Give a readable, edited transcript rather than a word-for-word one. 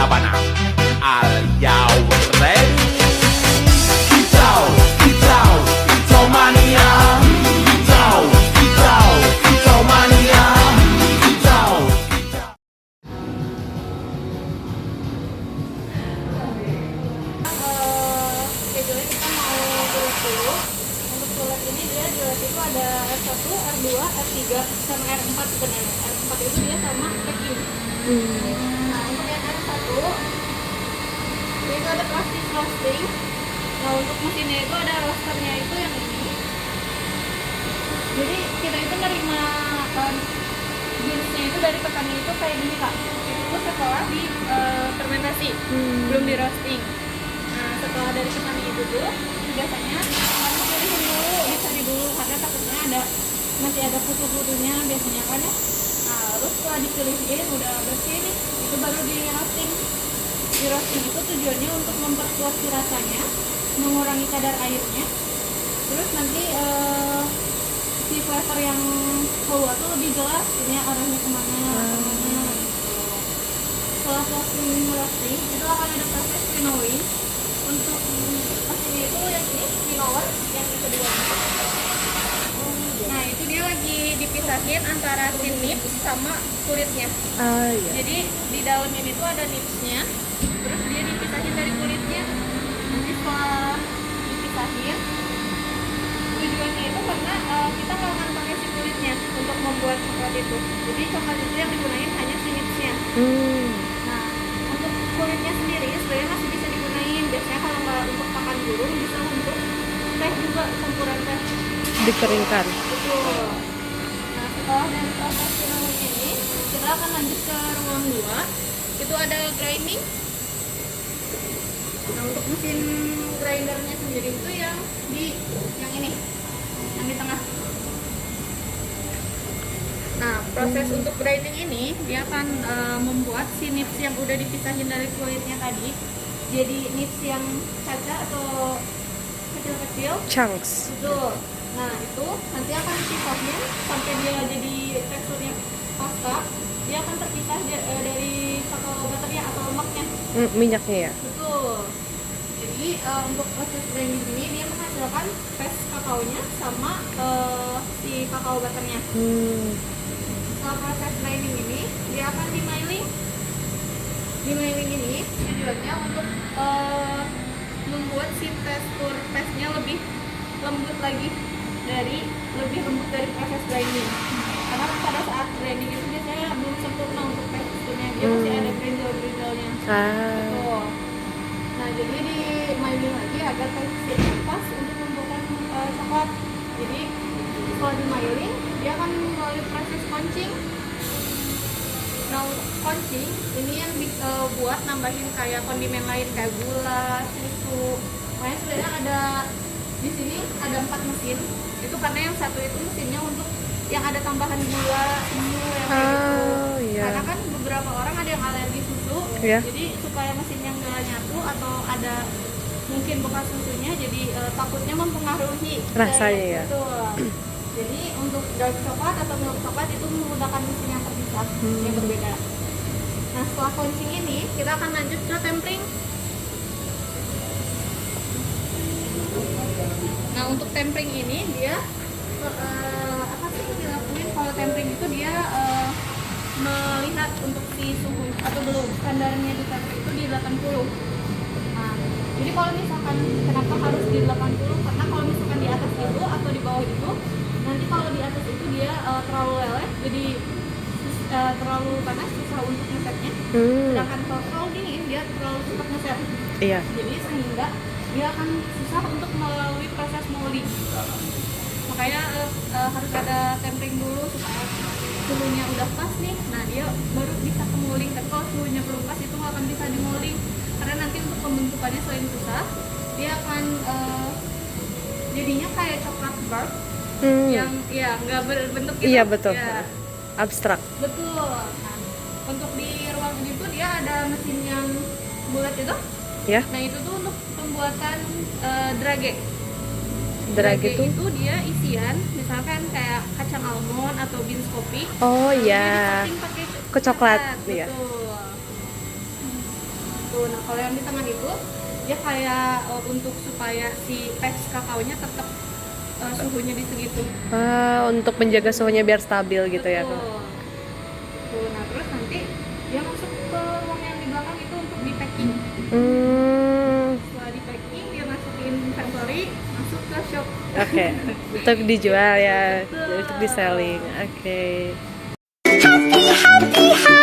Sabana. Are you ready? Kicau, kicau, kicau mania. Kicau, kicau, kicau mania. Kicau, kicau. Schedule kita mau tulis dulu. Untuk tulis ini dia tulis itu ada R1, R2, R3 sama R4 sebenarnya. R4 itu dia sama packing. Nah untuk yang R1 dia itu ada plastik roasting. Nah untuk mesinnya itu ada roasternya itu yang ini. Jadi kita itu nerima jenisnya itu dari petani itu kayak gini kak. Itu setelah di fermentasi, belum di roasting. Nah setelah dari petani itu tuh biasanya kamu pilihin dulu, dicari dulu karena takutnya masih ada kutu-kutunya biasanya kan ya. Nah lalu setelah dipilihin udah bersih nih, itu baru di roasting. Di roasting itu tujuannya untuk memperkuat si rasanya, mengurangi kadar airnya, terus nanti si flavor yang keluar tuh lebih jelas ini arahnya kemana. Setelah roasting itu akan ada proses winnowing. Untuk mesinnya itu yang ini winnower, yang kedua. Nah itu dia lagi dipisahin antara si nips sama kulitnya. Iya. Jadi di dalamnya itu ada nipsnya, terus dia dipisahin dari kulitnya. Nanti setelah dipisahin, tujuannya itu karena kita nggak akan pakai si kulitnya untuk membuat coklat itu. Jadi coklat itu yang digunakan hanya si nipsnya. Nah untuk kulitnya sendiri sebenarnya masih bisa digunakan. Biasanya kalau nggak untuk pakan burung bisa untuk teh juga, campuran teh. Dikeringkan. Betul. Nah setelah dari proses winnowing ini kita akan lanjut ke ruang 2. Itu ada grinding. Nah untuk mesin grindernya sendiri itu yang ini, yang di tengah. Nah proses untuk grinding ini dia akan membuat si nips yang udah dipisahin dari kulitnya tadi jadi nips yang caca atau kecil-kecil. Chunks. Betul. Nah itu nanti akan dipisahin sampai dia jadi teksturnya pasta. Dia akan terpisah dari kakao butternya atau lemaknya. Minyaknya ya. Betul. Jadi untuk proses grinding ini dia menghasilkan paste kakaonya sama si kakao butternya. Setelah proses grinding ini dia akan dimailing. Dimailing ini tujuannya untuk membuat si tekstur paste-nya lebih lembut lagi, lebih lembut dari proses grinding. Karena pada saat grinding itu biasanya belum sempurna untuk teksturnya, dia masih ada brindle-brindelnya. Betul. Nah jadi di mailing lagi agar teksturnya pas untuk membuat coklat. Jadi setelah di mailing dia akan melalui proses concing. Nah untuk concing ini yang buat nambahin kayak kondimen lain kayak gula, susu. Makanya sebenarnya ada di sini ada 4 mesin. Itu karena yang satu itu mesinnya untuk yang ada tambahan gula, susu yang kayak gitu. Iya. Karena kan beberapa orang ada yang alergi susu. Iya. Jadi supaya mesinnya nggak nyatu atau ada mungkin bekas susunya, jadi takutnya mempengaruhi rasanya ya. Betul. Jadi untuk dark coklat atau milk coklat itu menggunakan mesin yang terpisah, yang berbeda. Nah setelah concing ini kita akan lanjut ke tempering. Nah untuk tempering ini dia apa sih yang dilakuin kalau tempering itu dia melihat untuk si suhu atau belum, standarnya di tempering itu di 80. Nah jadi kalau misalkan kenapa harus di 80, karena kalau misalkan di atas itu atau di bawah itu nanti kalau di atas itu dia terlalu leleh, jadi terlalu panas, susah untuk ngesetnya. Sedangkan kalau terlalu dingin dia terlalu cepat ngeset. Iya. Jadi sehingga dia akan susah untuk melalui proses molding. Makanya harus ada tempering dulu supaya suhunya udah pas nih. Nah dia baru bisa ke molding. Tapi kalau suhunya belum pas itu nggak akan bisa di molding. Karena nanti untuk pembentukannya selain susah, dia akan jadinya kayak coklat bar. Yang ya nggak berbentuk gitu. Iya betul. Ya. Abstrak. Betul. Nah, untuk di ruang itu dia ada mesin yang bulat itu. Ya. Nah itu tuh untuk pembuatan drage. Drage itu dia isian, misalkan kayak kacang almond atau beans kopi. Oh Nah, iya. dia dicoating pakai Ke coklat, iya. Betul. gitu. Nah kalau yang di tengah itu dia kayak untuk supaya si peks kakaonya tetap suhunya di segitu. Untuk menjaga suhunya biar stabil gitu ya. Betul. Tuh, nah terus nanti dia masuk ke ruang yang di belakang itu untuk di packing. Setelah di packing dia masukin inventory, masuk ke shop. Oke, untuk dijual ya, Betul. untuk di selling. Oke. Happy, happy, happy.